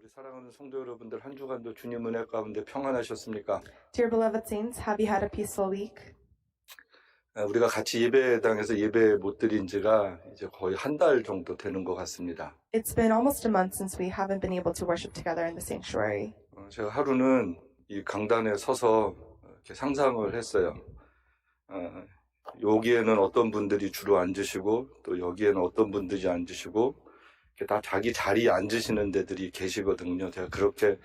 우리 사랑하는 성도 여러분들 한 주간도 주님 은혜 가운데 평안하셨습니까? Dear beloved saints, have you had a peaceful week? 우리가 같이 예배당에서 예배 못 드린 지가 이제 거의 한 달 정도 되는 것 같습니다. It's been almost a month since we haven't been able to worship together in the sanctuary. 제가 하루는 이 강단에 서서 이렇게 상상을 했어요. 여기에는 어떤 분들이 주로 앉으시고 또 여기에는 어떤 분들이 앉으시고 이렇게 다 자기 자리에 앉으시는 데들이 계시거든요. 제가 그렇게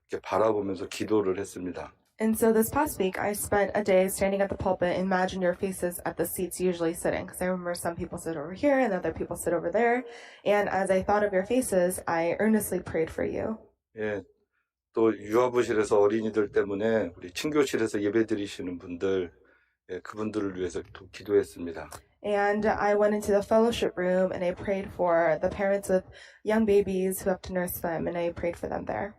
이렇게 바라보면서 기도를 했습니다. And so this past week, I spent a day standing at the pulpit and imagine your faces at the seats you usually sit in. Because I remember some people sit over here and other people sit over there. And as I thought of your faces, I earnestly prayed for you. 예, 또 유아부실에서 어린이들 때문에 우리 친교실에서 예배 드리시는 분들, 예, 그분들을 위해서 또 기도했습니다. And I went into the fellowship room and I prayed for the parents with young babies who have to nurse them. And I prayed for them there.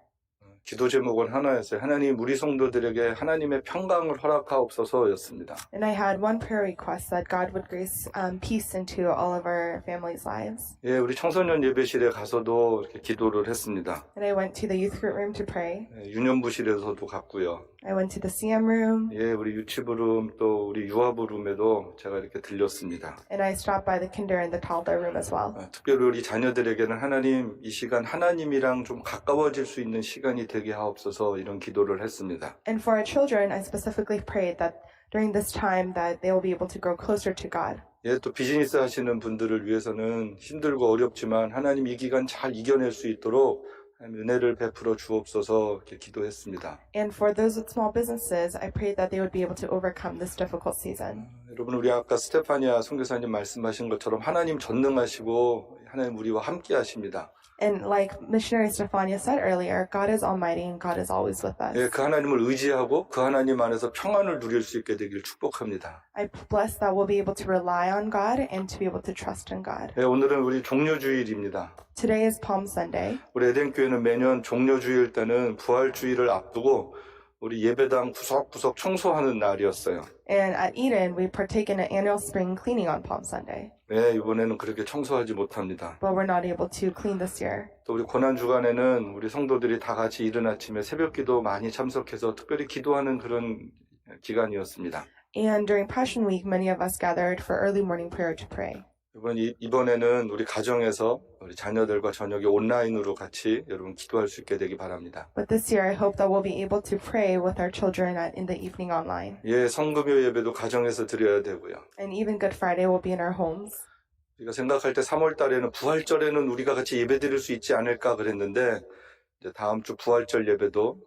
기도 제목은 하나였어요. 하나님 우리 성도들에게 하나님의 평강을 허락하옵소서였습니다. And I had one prayer request that God would grace peace into all of our families' lives. 예, 우리 청소년 예배실에 가서도 이렇게 기도를 했습니다. And I went to the youth group room to pray. 예, 유년부실에서도 갔고요. I went to the CM room. 예, 우리 유치부룸 또 우리 유아부룸에도 제가 이렇게 들렸습니다. And I stopped by the kinder and the toddler room as well. 특별히 우리 자녀들에게는 하나님 이 시간 하나님이랑 좀 가까워질 수 있는 시간이 되게 하옵소서 이런 기도를 했습니다. And for our children, I specifically prayed that during this time that they will be able to grow closer to God. 예, 또 비즈니스 하시는 분들을 위해서는 힘들고 어렵지만 하나님 이 기간 잘 이겨낼 수 있도록 은혜를 베풀어 주옵소서 이렇게 기도했습니다. And for those with small businesses, I prayed that they would be able to overcome this difficult season. 여러분 우리 아까 스테파니아 선교사님 말씀하신 것처럼 하나님 전능하시고 하나님 우리와 함께 하십니다. And like missionary Stefania said earlier, God is almighty and God is always with us. 예, 그 하나님을 의지하고 그 하나님 안에서 평안을 누릴 수 있게 되길 축복합니다. I bless that we'll be able to rely on God and to be able to trust in God. 예, 오늘은 우리 종료주일입니다. Today is Palm Sunday. 우리 에덴교회는 매년 종료주일 때는 부활주일을 앞두고 우리 예배당 구석구석 청소하는 날이었어요. And at Eden, we partake in an annual spring cleaning on Palm Sunday. 네, 이번에는 그렇게 청소하지 못합니다. But we're not able to clean this year. 또 우리 고난주간에는 우리 성도들이 다 같이 이른 아침에 새벽기도 많이 참석해서 특별히 기도하는 그런 기간이었습니다. And during Passion Week, many of us gathered for early morning prayer to pray. 이번에는 우리 가정에서 우리 자녀들과 저녁에 온라인으로 같이 여러분 기도할 수 있게 되기 바랍니다. But this year, I hope that we'll be able to pray with our children in the evening online. 예, 성금요 예배도 가정에서 드려야 되고요. And even Good Friday will be in our homes. 우리가 생각할 때 3월 달에는 부활절에는 우리가 같이 예배 드릴 수 있지 않을까 그랬는데 이제 다음 주 부활절 예배도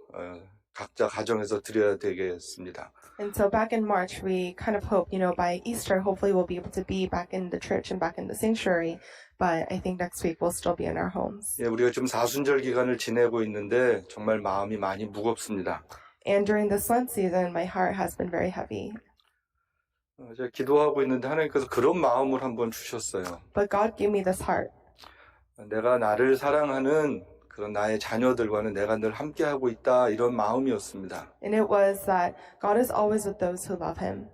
각자 가정에서 드려야 되겠습니다. And so back in March, we kind of hope, by Easter, hopefully we'll be able to be back in the church and back in the sanctuary. But I think next week we'll still be in our homes. 예, 우리가 지금 사순절 기간을 지내고 있는데 정말 마음이 많이 무겁습니다. And during this Lent season, my heart has been very heavy. 제가 기도하고 있는데 하나님께서 그런 마음을 한번 주셨어요. But God gave me this heart. 내가 나를 사랑하는 그런 나의 자녀들과는 내가 늘 함께하고 있다 이런 마음이었습니다. And it was that God is always with those who love Him.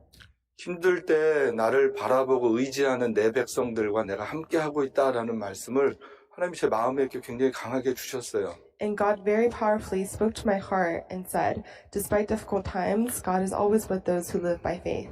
힘들 때 나를 바라보고 의지하는 내 백성들과 내가 함께하고 있다라는 말씀을 하나님이 제 마음에 이렇게 굉장히 강하게 주셨어요. And God very powerfully spoke to my heart and said, despite difficult times, God is always with those who live by faith.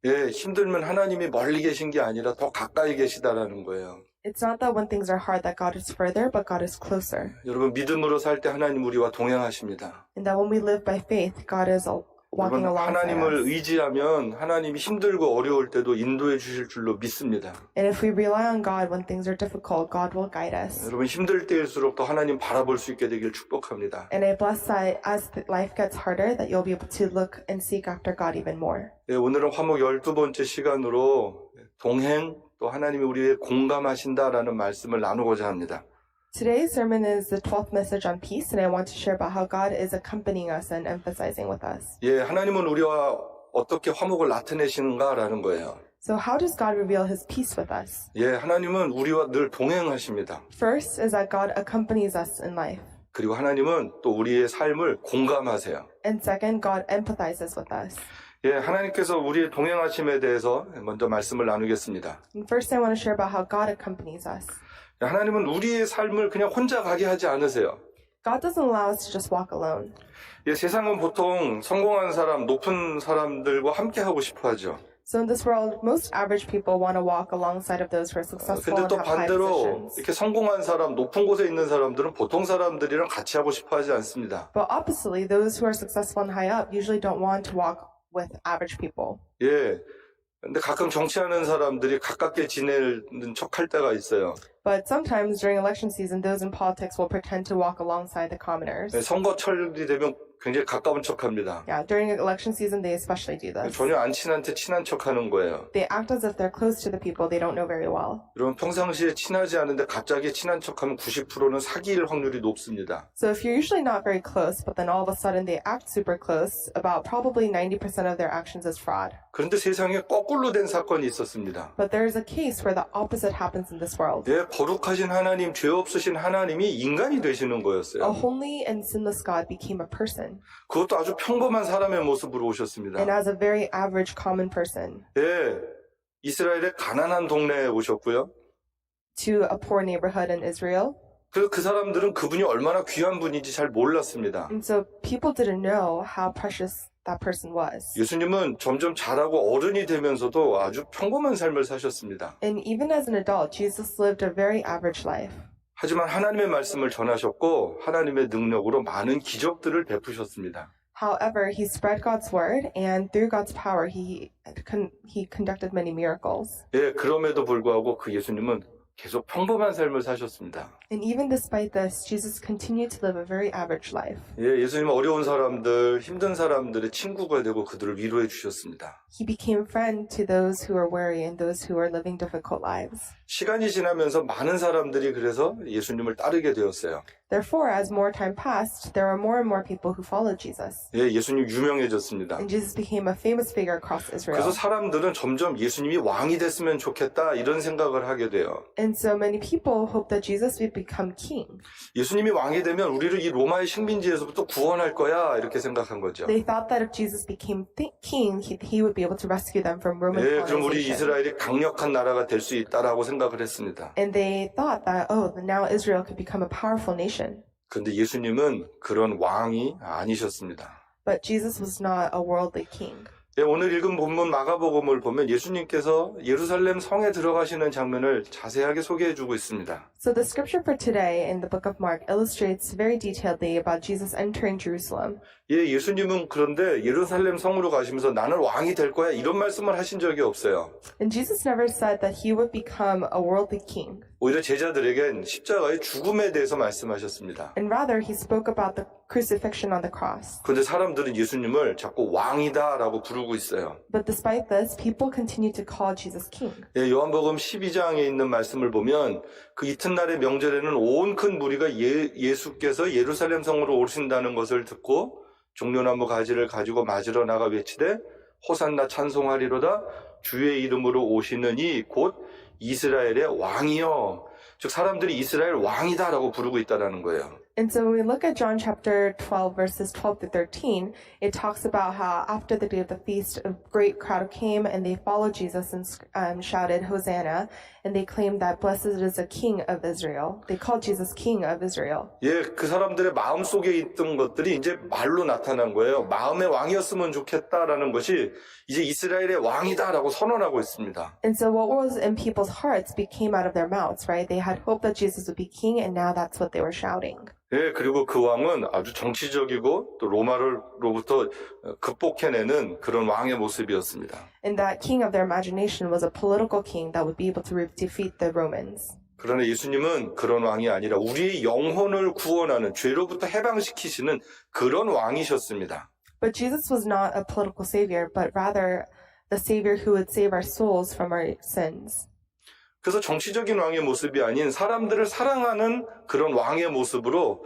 예, 힘들면 하나님이 멀리 계신 게 아니라 더 가까이 계시다라는 거예요. It's not that when things are hard that God is further, but God is closer. 여러분 믿음으로 살 때 하나님 우리와 동행하십니다. And that when we live by faith, God is walking 여러분 alongside 하나님을 us. 의지하면 하나님이 힘들고 어려울 때도 인도해 주실 줄로 믿습니다. And if we rely on God when things are difficult, God will guide us. 여러분 힘들 때일수록 더 하나님 바라볼 수 있게 되길 축복합니다. And I bless that as life gets harder, that you'll be able to look and seek after God even more. 네, 오늘은 화목 12번째 시간으로 동행 또 하나님이 우리에 공감하신다라는 말씀을 나누고자 합니다. Today's sermon is the 12th message on peace, and I want to share about how God is accompanying us and emphasizing with us. 예, 하나님은 우리와 어떻게 화목을 나타내시는가라는 거예요. So how does God reveal His peace with us? 예, 하나님은 우리와 늘 동행하십니다. First is that God accompanies us in life. 그리고 하나님은 또 우리의 삶을 공감하세요. And second, God empathizes with us. 예, 하나님께서 우리의 동행하심에 대해서 먼저 말씀을 나누겠습니다. And first, I want to share about how God accompanies us. 하나님은 우리의 삶을 그냥 혼자 가게 하지 않으세요. God doesn't allow us to just walk alone. 예, 세상은 보통 성공한 사람, 높은 사람들과 함께 하고 싶어 하죠. So in this world, most average people want to walk alongside of those who are successful 근데 and 또 have high 반대로 positions. 이렇게 성공한 사람, 높은 곳에 있는 사람들은 보통 사람들이랑 같이 하고 싶어 하지 않습니다. But oppositely, those who are successful and high up usually don't want to walk with average people. 예. 근데 가끔 정치하는 사람들이 가깝게 지내는 척 할 때가 있어요. But sometimes during election season, those in politics will pretend to walk alongside the commoners. 예, 선거철이 되면 굉장히 가까운 척 합니다. Yeah, during election season, they especially do this. 전혀 안 친한테 친한 척 하는 거예요. They act as if they're close to the people they don't know very well. 여러분 평상시에 친하지 않은데 갑자기 친한 척하면 90%는 사기일 확률이 높습니다. So if you're usually not very close, but then all of a sudden they act super close, about probably 90% of their actions is fraud. 그런데 세상에 거꾸로 된 사건이 있었습니다. But there is a case where the opposite happens in this world. 예, 거룩하신 하나님, 죄 없으신 하나님이 인간이 되시는 A 거였어요. holy and sinless God became a person, 그것도 아주 평범한 사람의 모습으로 오셨습니다. and as a very average common person, 예, 이스라엘의 가난한 동네에 오셨고요. to a poor neighborhood in Israel. 그래서 그 사람들은 그분이 얼마나 귀한 분인지 잘 몰랐습니다. And so people didn't know how precious that person was. 예수님은 점점 자라고 어른이 되면서도 아주 평범한 삶을 사셨습니다. And even as an adult, Jesus lived a very average life. 하지만 하나님의 말씀을 전하셨고 하나님의 능력으로 많은 기적들을 베푸셨습니다. However, he spread God's word, and through God's power, he conducted many miracles. 예, 그럼에도 불구하고 그 예수님은 계속 평범한 삶을 사셨습니다. And even despite this, Jesus continued to live a very average life. 예, 예수님은 어려운 사람들, 힘든 사람들의 친구가 되고 그들을 위로해 주셨습니다. He became friend to those who are weary and those who are living difficult lives. 시간이 지나면서 많은 사람들이 그래서 예수님을 따르게 되었어요. Therefore, as more time passed, there were more and more people who followed Jesus. 예, 예수님 유명해졌습니다. And Jesus became a famous figure across Israel. 그래서 사람들은 점점 예수님이 왕이 됐으면 좋겠다 이런 생각을 하게 돼요. And so many people hope that Jesus would become king. 예수님이 왕이 되면 우리를 이 로마의 식민지에서부터 구원할 거야 이렇게 생각한 거죠. They thought that if Jesus became king, he would be able to rescue them from Roman 예, 그럼 우리 colonization. 이스라엘이 강력한 나라가 될 수 있다라고 생각을 했습니다. And they thought that, oh, now Israel could become a powerful nation. 그런데 예수님은 그런 왕이 아니셨습니다. But Jesus was not a worldly king. 예, 오늘 읽은 본문 마가복음을 보면 예수님께서 예루살렘 성에 들어가시는 장면을 자세하게 소개해주고 있습니다. So the scripture for today in the book of Mark illustrates very detailedly about Jesus entering Jerusalem. 예, 예수님은 그런데 예루살렘 성으로 가시면서 나는 왕이 될 거야 이런 말씀을 하신 적이 없어요. And Jesus never said that he would become a worldly king. 오히려 제자들에겐 십자가의 죽음에 대해서 말씀하셨습니다. And rather, he spoke about the crucifixion on the cross. 그런데 사람들은 예수님을 자꾸 왕이다라고 부르고 있어요. But despite this, people continue to call Jesus king. 예, 요한복음 12장에 있는 말씀을 보면 그 이튿날의 명절에는 온 큰 무리가 예수께서 예루살렘 성으로 오신다는 것을 듣고 종려나무 가지를 가지고 맞으러 나가 외치되 호산나 찬송하리로다 주의 이름으로 오시느니 곧 이스라엘의 왕이요. 즉 사람들이 이스라엘 왕이다라고 부르고 있다라는 거예요. And so when we look at John chapter 12, verses 12 to 13, it talks about how after the day of the feast, a great crowd came and they followed Jesus and shouted, Hosanna, and they claimed that blessed is the King of Israel. They called Jesus King of Israel. 예, 그 사람들의 마음속에 있던 것들이 이제 말로 나타난 거예요. 마음의 왕이었으면 좋겠다라는 것이 이제 이스라엘의 왕이다라고 선언하고 있습니다. And so what was in people's hearts became out of their mouths, right? They had hoped that Jesus would be king, and now that's what they were shouting. 예, 그리고 그 왕은 아주 정치적이고 또 로마로부터 극복해내는 그런 왕의 모습이었습니다. And that king of their imagination was a political king that would be able to defeat the Romans. 그러나 예수님은 그런 왕이 아니라 우리의 영혼을 구원하는 죄로부터 해방시키시는 그런 왕이셨습니다. But Jesus was not a political savior, but rather the savior who would save our souls from our sins. 그래서 정치적인 왕의 모습이 아닌 사람들을 사랑하는 그런 왕의 모습으로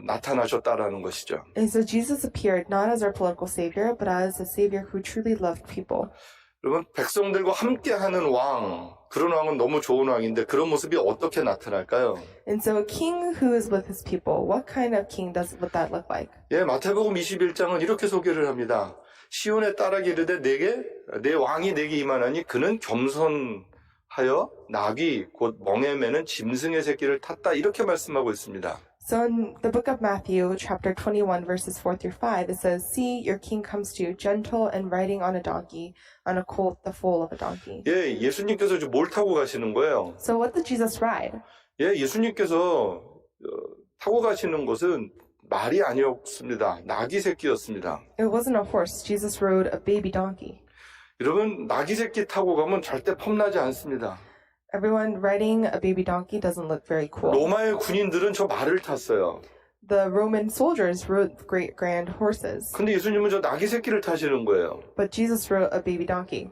나타나셨다라는 것이죠. And so Jesus appeared not as our political savior, but as a savior who truly loved people. 여러분, 백성들과 함께하는 왕, 그런 왕은 너무 좋은 왕인데 그런 모습이 어떻게 나타날까요? And so a king who is with his people, what kind of king would that look like? 예, 마태복음 21장은 이렇게 소개를 합니다. 시온의 딸에게 이르되 내 왕이 내게 임하나니 그는 겸손하여 나귀 곧 멍에 매는 짐승의 새끼를 탔다 이렇게 말씀하고 있습니다. So in the book of Matthew, chapter 21, verses 4 through 5, it says, "See, your king comes to you, gentle and riding on a donkey, on a colt, the foal of a donkey." 예, 예수님께서 지금 뭘 타고 가시는 거예요? So what did Jesus ride? 예, 예수님께서 타고 가시는 것은 말이 아니었습니다. 나귀 새끼였습니다. It wasn't a horse. Jesus rode a baby donkey. 여러분, 나귀 새끼 타고 가면 절대 폼나지 않습니다. Everyone riding a baby donkey doesn't look very cool. 로마의 군인들은 저 말을 탔어요. The Roman soldiers rode great grand horses, 근데 예수님은 저 나귀 새끼를 타시는 거예요. but Jesus rode a baby donkey.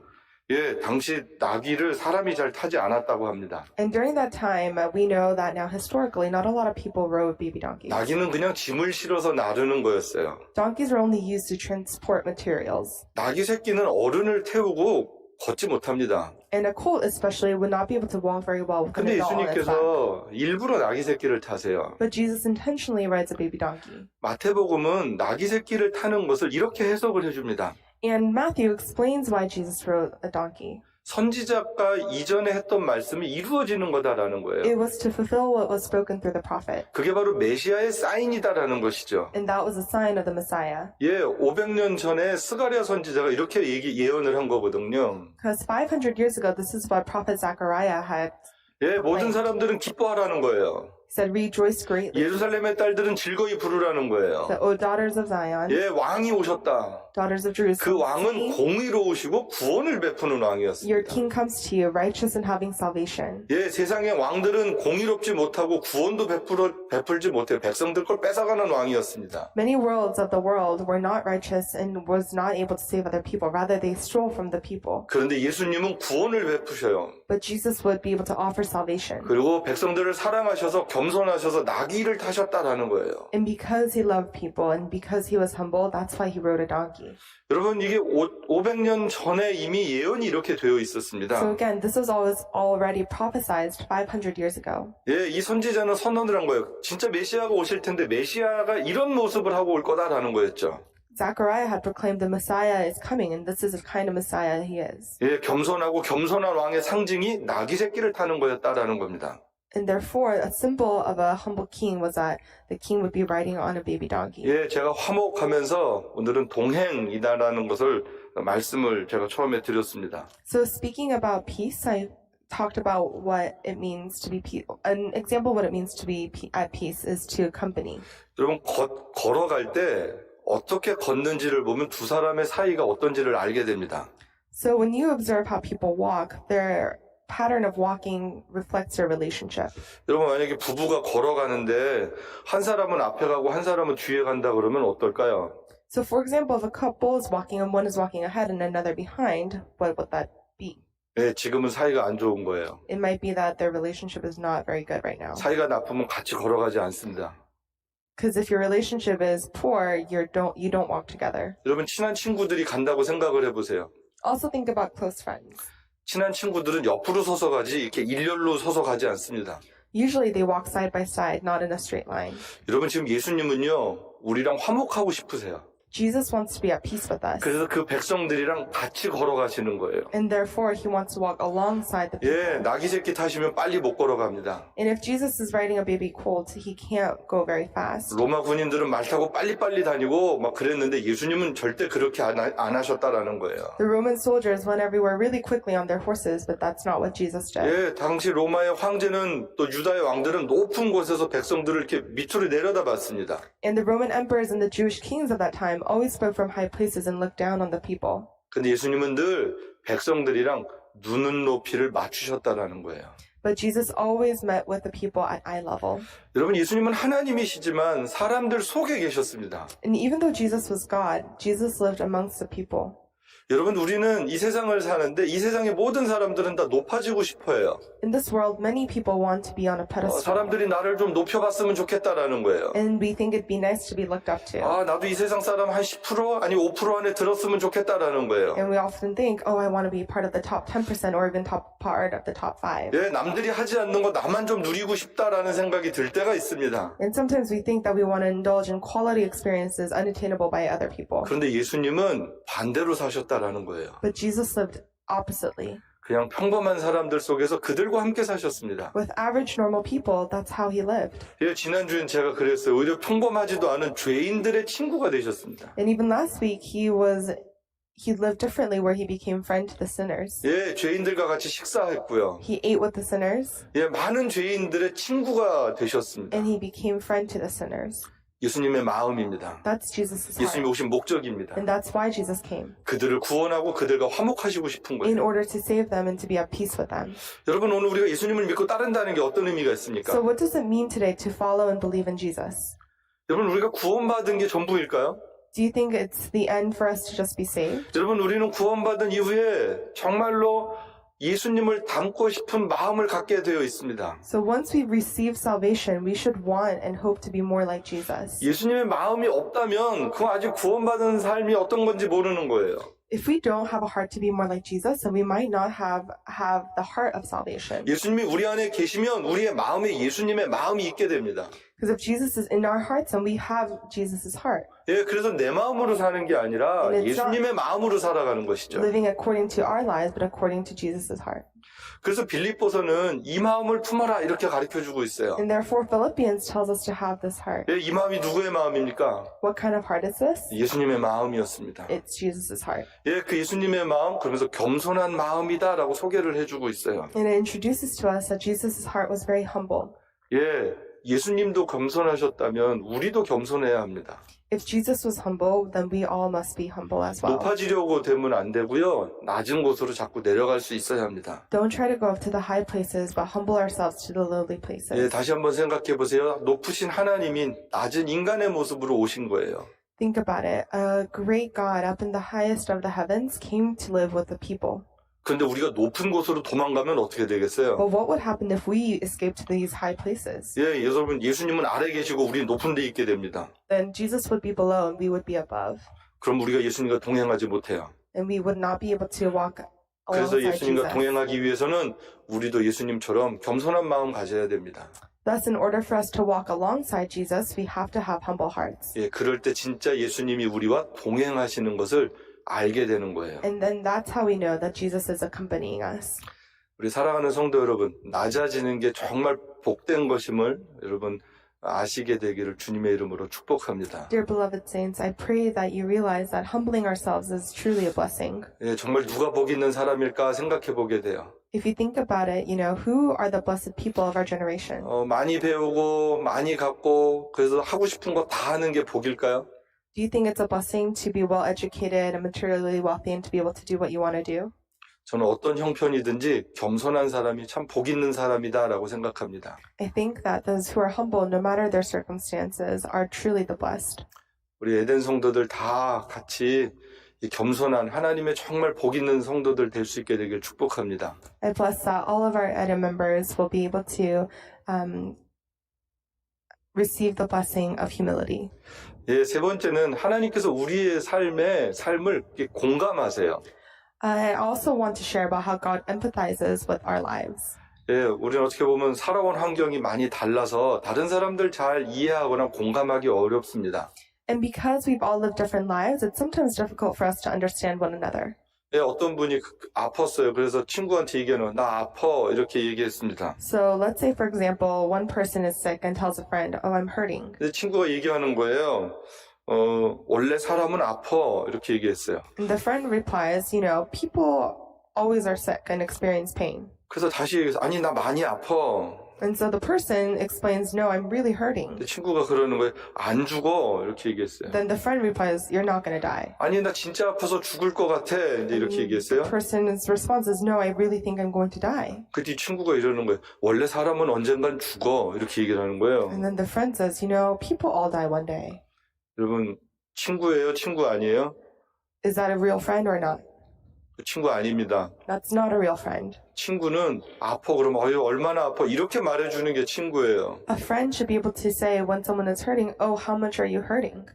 예, 당시 나귀를 사람이 잘 타지 않았다고 합니다. And during that time, we know that now historically, not a lot of people rode baby donkeys. 나귀는 그냥 짐을 실어서 나르는 거였어요. Donkeys were only used to transport materials. 나귀 새끼는 어른을 태우고 걷지 못합니다. And a colt especially would not be able to walk very well with an 근데 adult on its back. 예수님께서 일부러 나귀 새끼를 타세요. But Jesus intentionally rides a baby donkey. 마태복음은 나귀 새끼를 타는 것을 이렇게 해석을 해줍니다. And Matthew explains why Jesus rode a donkey. 선지자가 이전에 했던 말씀이 이루어지는 거다라는 거예요. It was to fulfill what was spoken through the prophet. 그게 바로 메시아의 사인이다라는 것이죠. And that was a sign of the Messiah. 예, 500년 전에 스가랴 선지자가 이렇게 예언을 한 거거든요. Because 500 years ago, this is what prophet Zechariah had 예, 모든 사람들은 기뻐하라는 거예요. said, "Rejoice greatly, 예루살렘의 딸들은 즐거이 부르라는 거예요. the O daughters of Zion, 예, 왕이 오셨다. daughters of 그 Jerusalem. 왕은 See, 공의로우시고 구원을 베푸는 your 왕이었습니다. king comes to you, righteous and having salvation." 예, 세상의 왕들은 공의롭지 못하고 구원도 베풀지 못해요. 백성들 걸 뺏어가는 왕이었습니다. Many worlds of the world were not righteous and was not able to save other people. Rather, they stole from the people. 그런데 예수님은 구원을 베푸셔요. But Jesus would be able to offer salvation. 그리고 백성들을 사랑하셔서 겸손하셔서 나귀를 타셨다라는 거예요. And because he loved people and because he was humble, that's why he rode a donkey. 여러분, 이게 500년 전에 이미 예언이 이렇게 되어 So 있었습니다. again, this was already prophesied 500 years ago. 예, 이 선지자는 선언을 한 거예요. 진짜 메시아가 오실 텐데 메시아가 이런 모습을 하고 올 거다라는 거였죠. Zechariah had proclaimed the Messiah is coming, and this is the kind of Messiah he is. 예, 겸손하고 겸손한 왕의 상징이 나귀 새끼를 타는 거였다라는 겁니다. And therefore, a symbol of a humble king was that the king would be riding on a baby donkey. 예, 제가 화목하면서 오늘은 동행이다라는 것을 말씀을 제가 처음에 드렸습니다. So speaking about peace, I talked about what it means to be peace. An example of what it means to be at peace is to accompany. 여러분, 걸어갈 때 어떻게 걷는지를 보면 두 사람의 사이가 어떤지를 알게 됩니다. So when you observe how people walk, their pattern of walking reflects their relationship. 여러분, 만약에 부부가 걸어가는데 한 사람은 앞에 가고 한 사람은 뒤에 간다 그러면 어떨까요? So for example, if a couple is walking and one is walking ahead and another behind, what would that be? 예, 지금은 사이가 안 좋은 거예요. It might be that their relationship is not very good right now. 사이가 나쁘면 같이 걸어가지 않습니다. Because if your relationship is poor, you don't walk together. 여러분, 친한 친구들이 간다고 생각을 해보세요. Also think about close friends. 친한 친구들은 옆으로 서서 가지 이렇게 일렬로 서서 가지 않습니다. Usually they walk side by side, not in a straight line. 여러분, 지금 예수님은요, 우리랑 화목하고 싶으세요. Jesus wants to be at peace with us. 그래서 그 백성들이랑 같이 걸어가시는 거예요. And therefore, he wants to walk alongside the people. 예, 나귀 새끼 타시면 빨리 못 걸어갑니다. And if Jesus is riding a baby colt, he can't go very fast. 로마 군인들은 말 타고 빨리빨리 다니고 막 그랬는데 예수님은 절대 그렇게 안 하셨다라는 거예요. The Roman soldiers went everywhere really quickly on their horses, but that's not what Jesus did. 예, 당시 로마의 황제는 또 유다의 왕들은 높은 곳에서 백성들을 이렇게 밑으로 내려다봤습니다. And the Roman emperors and the Jewish kings of that time always spoke from high places and looked down on the people. 근데 예수님은 늘 백성들이랑 눈은 높이를 맞추셨다라는 거예요. But Jesus always met with the people at eye level. 여러분, 예수님은 하나님이시지만 사람들 속에 계셨습니다. And even though Jesus was God, Jesus lived amongst the people. 여러분, 우리는 이 세상을 사는데 이 세상의 모든 사람들은 다 높아지고 싶어해요. In this world, many people want to be on a pedestal. 사람들이 나를 좀 높여봤으면 좋겠다라는 거예요. And we think it'd be nice to be looked up to. 아, 나도 이 세상 사람 한 10% 아니 5% 안에 들었으면 좋겠다라는 거예요. And we often think, oh, I want to be part of the top 10% or even part of the top 5. 예, 남들이 하지 않는 거 나만 좀 누리고 싶다라는 생각이 들 때가 있습니다. And sometimes we think that we want to indulge in quality experiences unattainable by other people. 그런데 예수님은 반대로 사셨다라는 거예요. But Jesus lived oppositely. 그냥 평범한 사람들 속에서 그들과 함께 사셨습니다. With average normal people, that's how he lived. 예, 지난주엔 제가 그랬어요. 오히려 평범하지도 않은 죄인들의 친구가 되셨습니다. And even last week, he lived differently where he became friend to the sinners. 예, 죄인들과 같이 식사했고요. He ate with the sinners, 예, 많은 죄인들의 친구가 되셨습니다. and he became friend to the sinners. 예수님의 마음입니다. That's Jesus' 예수님이 heart. 오신 목적입니다. And that's why Jesus came, 그들을 구원하고 그들과 화목하시고 싶은 in 거예요. order to save them and to be at peace with them. 여러분, 오늘 우리가 예수님을 믿고 따른다는 게 어떤 의미가 So 있습니까? what does it mean today to follow and believe in Jesus? 여러분, 우리가 구원받은 게 전부일까요? Do you think it's the end for us to just be saved? 여러분, 우리는 구원받은 이후에 정말로 예수님을 닮고 싶은 마음을 갖게 되어 있습니다. So once we receive salvation, we should want and hope to be more like Jesus. 예수님의 마음이 없다면 그건 아직 구원받은 삶이 어떤 건지 모르는 거예요. If we don't have a heart to be more like Jesus, then we might not have the heart of salvation. 예수님이 우리 안에 계시면 우리의 마음에 예수님의 마음이 있게 됩니다. Because if Jesus is in our hearts, then we have Jesus' heart. 예, 그래서 내 마음으로 사는 게 아니라 And it's 예수님의 마음으로 살아가는 것이죠. Living according to our lives, but according to Jesus' heart. 그래서 빌립보서는 이 마음을 품어라 이렇게 가르쳐주고 있어요. And therefore, Philippians tells us to have this heart. 예, 이 마음이 누구의 마음입니까? What kind of heart is this? 예수님의 마음이었습니다. It's Jesus' heart. 예, 그 예수님의 마음, 그러면서 겸손한 마음이다라고 소개를 해주고 있어요. And it introduces to us that Jesus' heart was very humble. 예, 예수님도 겸손하셨다면 우리도 겸손해야 합니다. If Jesus was humble, then we all must be humble as well. 높아지려고 되면 안 되고요. 낮은 곳으로 자꾸 내려갈 수 있어야 합니다. Don't try to go up to the high places, but humble ourselves to the lowly 예, places. 다시 한번 생각해 보세요. 높으신 하나님이 낮은 인간의 모습으로 오신 거예요. Think about it. A great God up in the highest of the heavens came to live with the people. 그런데 우리가 높은 곳으로 도망가면 어떻게 되겠어요? But what would happen if we escaped to these high places? 예, 여러분, 예수님은 아래 계시고 우리 높은 데 있게 됩니다. Then Jesus would be below and we would be above. 그럼 우리가 예수님과 동행하지 못해요. And we would not be able to walk 그래서 alongside 예수님과 Jesus. 동행하기 위해서는 우리도 예수님처럼 겸손한 마음 가져야 됩니다. Thus, in order for us to walk alongside Jesus, we have to have humble hearts. 예, 그럴 때 진짜 예수님이 우리와 동행하시는 것을 알게 되는 거예요. And then that's how we know that Jesus is accompanying us. 우리 사랑하는 성도 여러분, 낮아지는 게 정말 복된 것임을 여러분 아시게 되기를 주님의 이름으로 축복합니다. Dear beloved saints, I pray that you realize that humbling ourselves is truly a blessing. 예, 정말 누가 복 있는 사람일까 생각해 보게 돼요. If you think about it, who are the blessed people of our generation? 많이 배우고 많이 갖고 그래서 하고 싶은 거 다 하는 게 복일까요? Do you think it's a blessing to be well educated and materially wealthy and to be able to do what you want to do? 저는 어떤 형편이든지 겸손한 사람이 참 복 있는 사람이다라고 생각합니다. I think that those who are humble, no matter their circumstances, are truly the blessed. 우리 에덴 성도들 다 같이 이 겸손한 하나님의 정말 복 있는 성도들 될 수 있게 되길 축복합니다. I bless that all of our Eden members will be able to receive the blessing of humility. 예, 세 번째는 하나님께서 우리의 삶을 이렇게 공감하세요. I also want to share about how God empathizes with our lives. 예, 우리는 어떻게 보면 살아온 환경이 많이 달라서 다른 사람들 잘 이해하거나 공감하기 어렵습니다. And because we've all lived different lives, it's sometimes difficult for us to understand one another. 예, 어떤 분이 아팠어요. 그래서 친구한테 얘기하는 나 아파 이렇게 얘기했습니다. So let's say, for example, one person is sick and tells a friend, oh, I'm hurting. 근데 친구가 얘기하는 거예요. 원래 사람은 아파 이렇게 얘기했어요. And the friend replies, people always are sick and experience pain. 그래서 다시 얘기해서 아니 나 많이 아파. And so the person explains, no, I'm really hurting. 근데 친구가 그러는 거예요. 안 죽어 이렇게 얘기했어요. Then the friend replies, you're not going to die. 아니 나 진짜 아파서 죽을 것 같아 이제 이렇게 얘기했어요. The person's response is, no, I really think I'm going to die. 그때 친구가 이러는 거예요. 원래 사람은 언젠간 죽어 이렇게 얘기를 하는 거예요. And then the friend says, people all die one day. 여러분 친구예요? 친구 아니에요? Is that a real friend or not? 친구 아닙니다. That's not a real friend. 친구는 아파 그러면 얼마나 아파 이렇게 말해주는 게 친구예요. A friend should be able to say when someone is hurting, oh, how much are you hurting?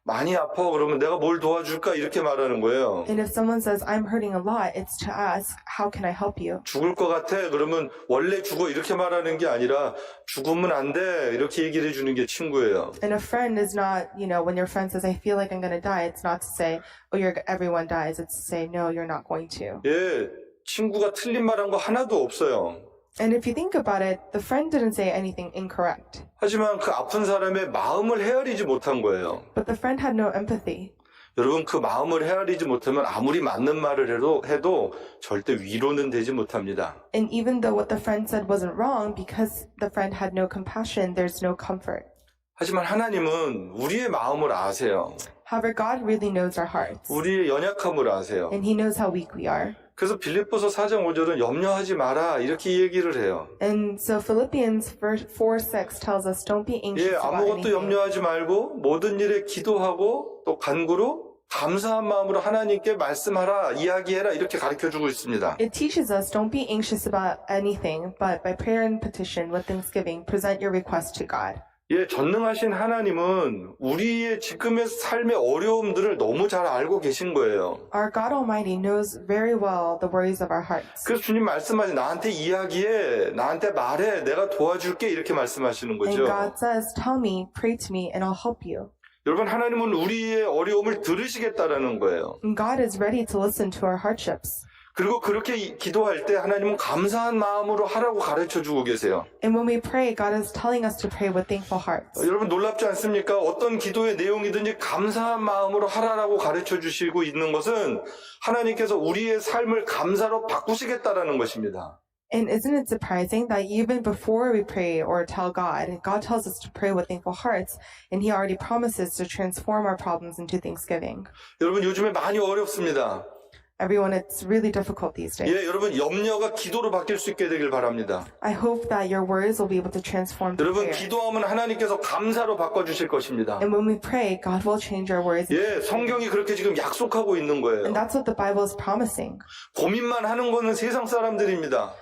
많이 아파 그러면 내가 뭘 도와줄까 이렇게 말하는 거예요. And if someone says, I'm hurting a lot, it's to ask, how can I help you? 죽을 것 같아 그러면 원래 죽어 이렇게 말하는 게 아니라 죽으면 안 돼 이렇게 얘기를 해주는 게 친구예요. And a friend is not, when your friend says, I feel like I'm going to die, it's not to say, oh, everyone dies. It's to say, no, you're not going to. 예, 친구가 틀린 말한 거 하나도 없어요. And if you think about it, the friend didn't say anything incorrect. 하지만 그 아픈 사람의 마음을 헤아리지 못한 거예요. But the friend had no empathy. 여러분, 그 마음을 헤아리지 못하면 아무리 맞는 말을 해도 절대 위로는 되지 못합니다. And even though what the friend said wasn't wrong, because the friend had no compassion, there's no comfort. 하지만 하나님은 우리의 마음을 아세요. However, God really knows our hearts. 우리의 연약함을 아세요. And He knows how weak we are. 그래서 빌립보서 4장 5절은 염려하지 마라 이렇게 얘기를 해요. And so Philippians 4:6 tells us, don't be anxious 예, about 아무것도 anything. 염려하지 말고 모든 일에 기도하고 또 간구로 감사한 마음으로 하나님께 말씀하라, 이야기해라 이렇게 가르쳐주고 있습니다. It teaches us, don't be anxious about anything, but by prayer and petition with thanksgiving, present your request to God. 예, 전능하신 하나님은 우리의 지금의 삶의 어려움들을 너무 잘 알고 계신 거예요. Our God Almighty knows very well the worries of our hearts. 그래서 주님 말씀하시 나한테 이야기해, 나한테 말해, 내가 도와줄게 이렇게 말씀하시는 And 거죠. God says, tell me, pray to me, and I'll help you. 여러분, 하나님은 우리의 어려움을 들으시겠다라는 거예요. And God is ready to listen to our hardships. 그리고 그렇게 기도할 때 하나님은 감사한 마음으로 하라고 가르쳐주고 계세요. And when we pray, God is telling us to pray with thankful hearts. 여러분 놀랍지 않습니까? 어떤 기도의 내용이든지 감사한 마음으로 하라라고 가르쳐 주시고 있는 것은 하나님께서 우리의 삶을 감사로 바꾸시겠다라는 것입니다. And isn't it surprising that even before we pray or tell God, God tells us to pray with thankful hearts, and He already promises to transform our problems into thanksgiving. 여러분 요즘에 많이 어렵습니다. Everyone, it's really difficult these days. 예, 여러분 염려가 기도로 바뀔 수 있게 되길 바랍니다. I hope that your worries will be able to transform to 여러분 prayer. 기도하면 하나님께서 감사로 바꿔주실 것입니다. And when we pray, God will change our worries. 예, 성경이 그렇게 지금 약속하고 있는 거예요. And that's what the Bible is promising. 고민만 하는 거는 세상 사람들입니다.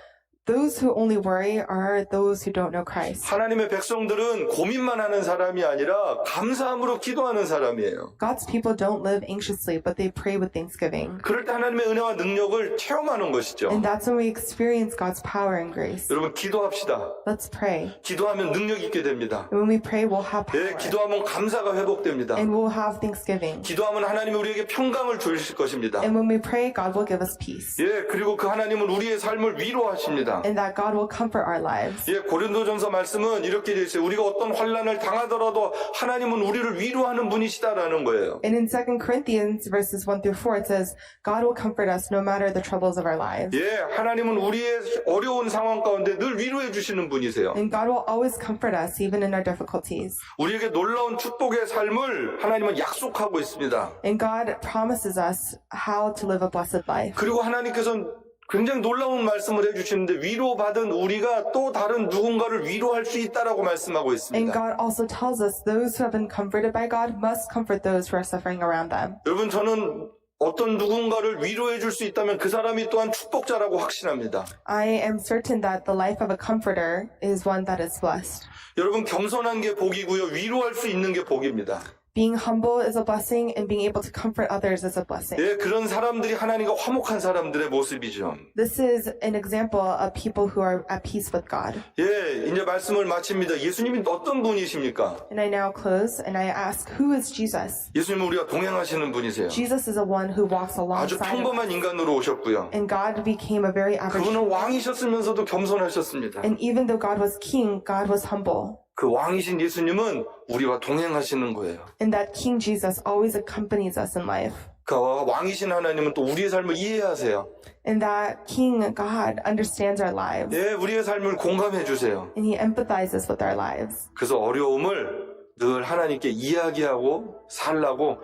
Those who only worry are those who don't know Christ. 하나님의 백성들은 고민만 하는 사람이 아니라 감사함으로 기도하는 사람이에요. God's people don't live anxiously, but they pray with thanksgiving. 그럴 때 하나님의 은혜와 능력을 체험하는 것이죠. And that's when we experience God's power and grace. 여러분 기도합시다. Let's pray. 기도하면 능력 있게 됩니다. And when we pray, we'll have 예, power. 기도하면 감사가 회복됩니다. And we'll have thanksgiving. 기도하면 하나님이 우리에게 평강을 주실 것입니다. And when we pray, God will give us peace. 예, 그리고 그 하나님은 우리의 삶을 위로하십니다. And that God will comfort our lives. 예, 고린도전서 말씀은 이렇게 되어 있어요. 우리가 어떤 환난을 당하더라도 하나님은 우리를 위로하는 분이시다라는 거예요. And in 2 Corinthians verses 1 through 4, it says, God will comfort us no matter the troubles of our lives. 예, 하나님은 우리의 어려운 상황 가운데 늘 위로해 주시는 분이세요. And God will always comfort us even in our difficulties. 우리에게 놀라운 축복의 삶을 하나님은 약속하고 있습니다. And God promises us how to live a blessed life. 그리고 하나님께서는 굉장히 놀라운 말씀을 해주시는데 위로받은 우리가 또 다른 누군가를 위로할 수 있다라고 말씀하고 And 있습니다. God also tells us those who have been comforted by God must comfort those who are suffering around them. 여러분 저는 어떤 누군가를 위로해 줄 수 있다면 그 사람이 또한 축복자라고 확신합니다. I am certain that the life of a comforter is one that is blessed. 여러분 겸손한 게 복이고요. 위로할 수 있는 게 복입니다. Being humble is a blessing, and being able to comfort others is a blessing. 예, 그런 사람들이 하나님과 화목한 사람들의 모습이죠. This is an example of people who are at peace with God. 예, 이제 말씀을 마칩니다. 예수님이 어떤 분이십니까? And I now close, and I ask, who is Jesus? 예수님은 우리가 동행하시는 분이세요. Jesus is a one who walks 아주 alongside of us. 평범한 인간으로 오셨고요. And God became a very average 그분은 human. 왕이셨으면서도 겸손하셨습니다. And even though God was king, God was humble. 그 왕이신 예수님은 우리와 동행하시는 거예요. And that King Jesus always accompanies us in life. 그 왕이신 하나님은 또 우리의 삶을 이해하세요. And that King God understands our lives. 예, 우리의 삶을 공감해 주세요. And He empathizes with our lives. 그래서 어려움을 늘 하나님께 이야기하고 살라고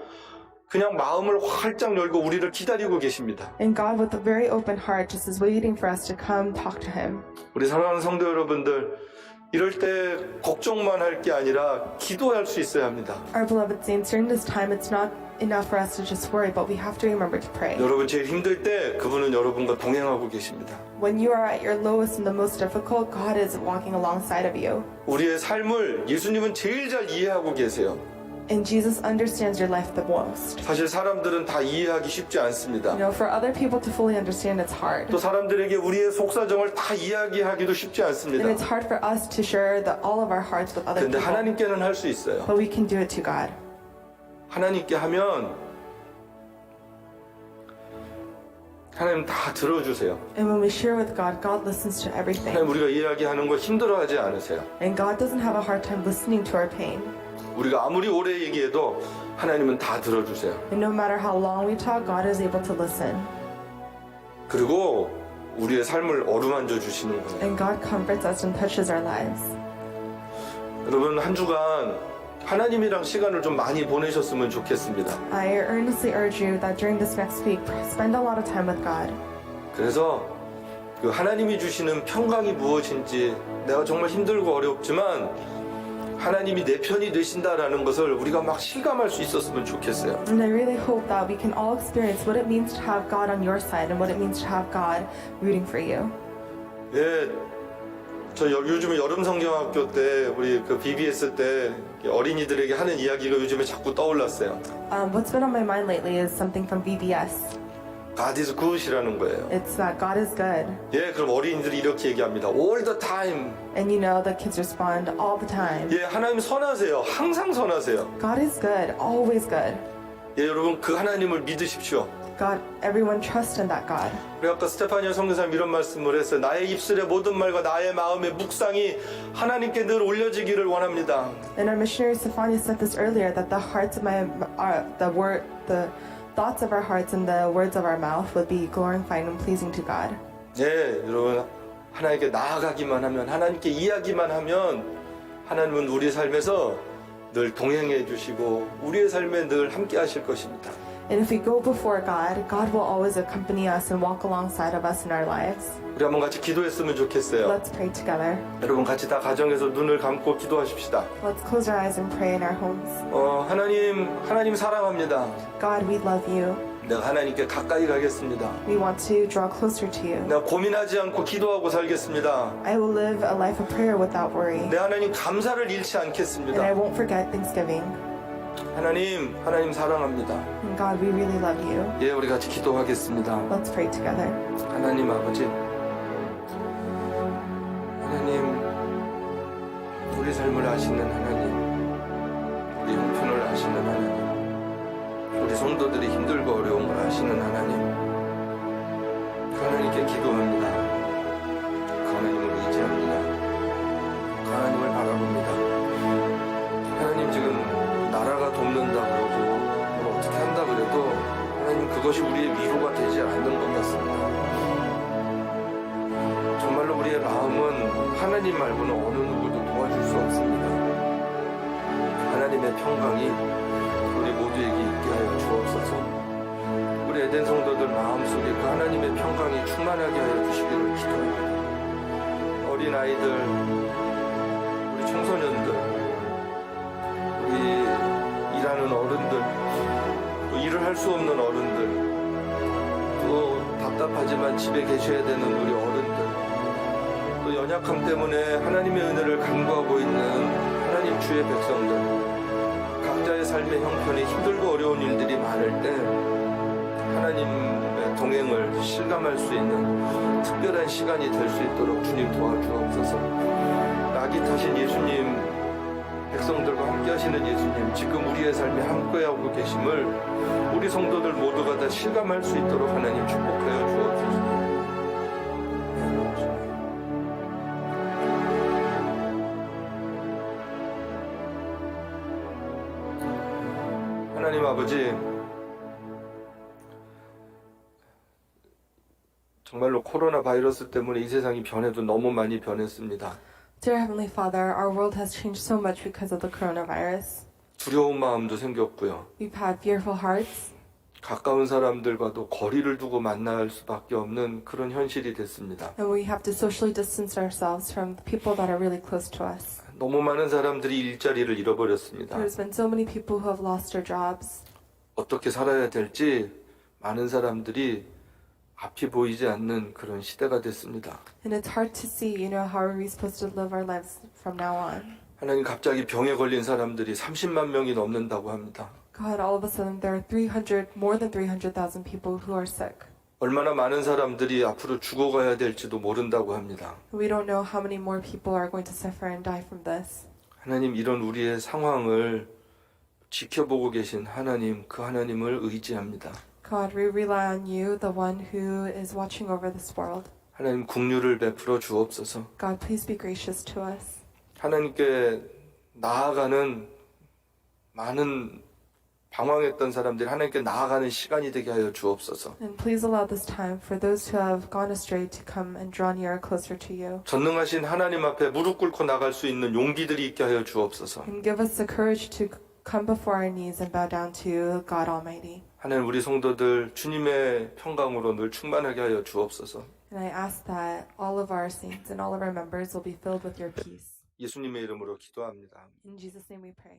그냥 마음을 활짝 열고 우리를 기다리고 계십니다. And God with a very open heart just is waiting for us to come talk to Him. 우리 사랑하는 성도 여러분들, 이럴 때 걱정만 할 게 아니라 기도할 수 있어야 합니다. Our beloved saints, during this time, it's not enough for us to just worry, but we have to remember to pray. 여러분 제일 힘들 때 그분은 여러분과 동행하고 계십니다. When you are at your lowest and the most difficult, God is walking alongside of you. 우리의 삶을 예수님은 제일 잘 이해하고 계세요. And Jesus understands your life the most. 사실 사람들은 다 이해하기 쉽지 않습니다. You know, for other people to fully understand, it's hard. 또 사람들에게 우리의 속사정을 다 이야기하기도 쉽지 않습니다. And it's hard for us to share all of our hearts with other 근데 people. 하나님께는 할 수 있어요. But we can do it to God. 하나님께 하면 하나님 다 들어주세요. And when we share with God, God listens to everything. 하나님 우리가 이야기하는 거 힘들어하지 않으세요. And God doesn't have a hard time listening to our pain. 우리가 아무리 오래 얘기해도 하나님은 다 들어주세요. And no matter how long we talk, God is able to listen. 그리고 우리의 삶을 어루만져 주시는 거예요. And God comforts us and touches our lives. 여러분 한 주간 하나님이랑 시간을 좀 많이 보내셨으면 좋겠습니다. I earnestly urge you that during this next week, spend a lot of time with God. 그래서 그 하나님이 주시는 평강이 무엇인지 내가 정말 힘들고 어렵지만 하나님이 내 편이 되신다라는 것을 우리가 막 실감할 수 있었으면 좋겠어요. And I really hope that we can all experience what it means to have God on your side and what it means to have God rooting for you. 예, 저 요즘에 여름 성경학교 때 우리 그 BBS 때 어린이들에게 하는 이야기가 요즘에 자꾸 떠올랐어요. What's been on my mind lately is something from VBS. God is good이라는 거예요. It's that God is good. 예, 그럼 어린이들이 이렇게 얘기합니다. All the time. And you know the kids respond all the time. 예, 하나님 선하세요. 항상 선하세요. God is good, always good. 예, 여러분 그 하나님을 믿으십시오. God, everyone trust in that God. 우리 아까 스테파니아 선교사님 이런 말씀을 했어요. 나의 입술의 모든 말과 나의 마음의 묵상이 하나님께 늘 올려지기를 원합니다. And our missionary Stephania said this earlier, that the hearts of the thoughts of our hearts and the words of our mouth would be glorifying and pleasing to God. 예, 여러분 하나님께 나아가기만 하면 하나님께 이야기만 하면 하나님은 우리 삶에서 늘 동행해 주시고 우리의 삶에 늘 함께 하실 것입니다. And if we go before God, God will always accompany us and walk alongside of us in our lives. 우리 한번 같이 기도했으면 좋겠어요. Let's pray together. 여러분 같이 다 가정에서 눈을 감고 기도하십시다. Let's close our eyes and pray in our homes. 하나님 사랑합니다. God, we love you. 내가 하나님께 가까이 가겠습니다. We want to draw closer to you. 내가 고민하지 않고 기도하고 살겠습니다. I will live a life of prayer without worry. 내 하나님 감사를 잃지 And I 않겠습니다. won't forget Thanksgiving. 하나님 사랑합니다. And God, we really love you. 예, 우리 같이 기도하겠습니다. Let's pray together. 하나님 아버지, 하나님 우리 삶을 아시는 하나님, 우리 형편을 아시는 하나님, 우리 성도들이 힘들고 어려운 걸 아시는 하나님, 그 하나님께 기도합니다. 그 하나님을 의지합니다. 그 하나님을 바라봅니다. 하나님 지금 나라가 돕는다 그러고 뭐 어떻게 한다 그래도 하나님 그것이 우리의 위로가 되지 않는 것 같습니다. 정말로 우리의 마음은 하나님 말고는 어느 누구도 도와줄 수 없습니다. 하나님의 평강이 우리 모두에게 있게 하여 주옵소서. 우리 에덴 성도들 마음속에 그 하나님의 평강이 충만하게 하여 주시기를 기도합니다. 어린아이들, 우리 청소년들, 우리 일하는 어른들, 또 일을 할 수 없는 어른들, 또 답답하지만 집에 계셔야 되는 우리 어른들, 또 연약함 때문에 하나님의 은혜를 간구하고 있는 하나님 주의 백성들, 각자의 삶의 형편이 힘들고 어려운 일들이 많을 때 하나님의 동행을 실감할 수 있는 특별한 시간이 될 수 있도록 주님 도와주옵소서. 낙이 타신 예수님, 백성들과 함께 하시는 예수님, 지금 우리의 삶에 함께하고 계심을 우리 성도들 모두가 다 실감할 수 있도록 하나님 축복하여 주옵소서. 하나님 아버지, 정말로 코로나 바이러스 때문에 이 세상이 변해도 너무 많이 변했습니다. Dear Heavenly Father, our world has changed so much because of the coronavirus. 두려운 마음도 생겼고요. We've had fearful hearts, 가까운 사람들과도 거리를 두고 만날 수밖에 없는 그런 현실이 됐습니다. and we have to socially distance ourselves from the people that are really close to us. 너무 많은 사람들이 일자리를 잃어버렸습니다. There's been so many people who have lost their jobs. 어떻게 살아야 될지 많은 사람들이 앞이 보이지 않는 그런 시대가 됐습니다. And it's hard to see, how are we supposed to live our lives from now on? 하나님 갑자기 병에 걸린 사람들이 30만 명이 넘는다고 합니다. God, all of a sudden there are more than 300,000 people who are sick. 얼마나 많은 사람들이 앞으로 죽어가야 될지도 모른다고 합니다. We don't know how many more people are going to suffer and die from this. 하나님 이런 우리의 상황을 지켜보고 계신 하나님, 그 하나님을 의지합니다. God, we rely on you, the one who is watching over this world. 하나님 긍휼을 베풀어 주옵소서. God, please be gracious to us. 하나님께 나아가는 많은 방황했던 사람들이 하나님께 나아가는 시간이 되게 하여 주옵소서. And please allow this time for those who have gone astray to come and draw nearer closer to you. 전능하신 하나님 앞에 무릎 꿇고 나갈 수 있는 용기들이 있게 하여 주옵소서. And give us the courage to come before our knees and bow down to God Almighty. 하나님 우리 성도들 주님의 평강으로 늘 충만하게 하여 주옵소서. And I ask that all of our saints and all of our members will be filled with your peace. 예수님의 이름으로 기도합니다. In Jesus' name we pray.